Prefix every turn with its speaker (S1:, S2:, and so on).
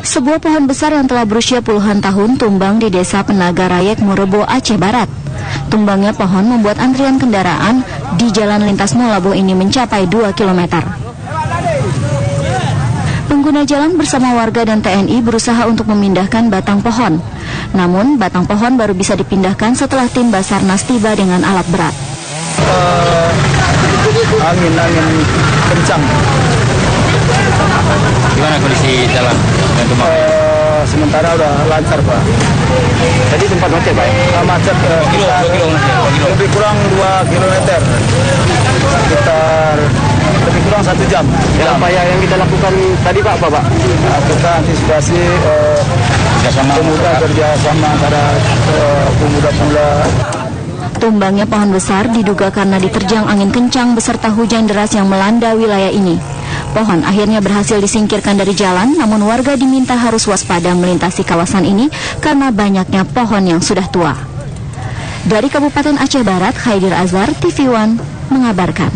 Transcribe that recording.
S1: Sebuah pohon besar yang telah berusia puluhan tahun tumbang di Desa Penaga Rayek, Murebo, Aceh Barat. Tumbangnya pohon membuat antrian kendaraan di jalan lintas Molaboh ini mencapai 2 km. Pengguna jalan bersama warga dan TNI berusaha untuk memindahkan batang pohon. Namun, batang pohon baru bisa dipindahkan setelah tim Basarnas tiba dengan alat berat.
S2: Angin kencang.
S3: Gimana kondisi jalan?
S2: Sementara udah lancar, Pak.
S3: Tadi tempat macet, Pak?
S2: Macet lebih kurang 2 km. Sekitar lebih kurang 1 jam.
S3: Upaya yang kita lakukan tadi, Pak, apa, Pak?
S2: Kita antisipasi pemuda kerjasama antara pemuda pula.
S1: Tumbangnya pohon besar diduga karena diterjang angin kencang beserta hujan deras yang melanda wilayah ini. Pohon akhirnya berhasil disingkirkan dari jalan, namun warga diminta harus waspada melintasi kawasan ini karena banyaknya pohon yang sudah tua. Dari Kabupaten Aceh Barat, Khaidir Azhar, TV One mengabarkan.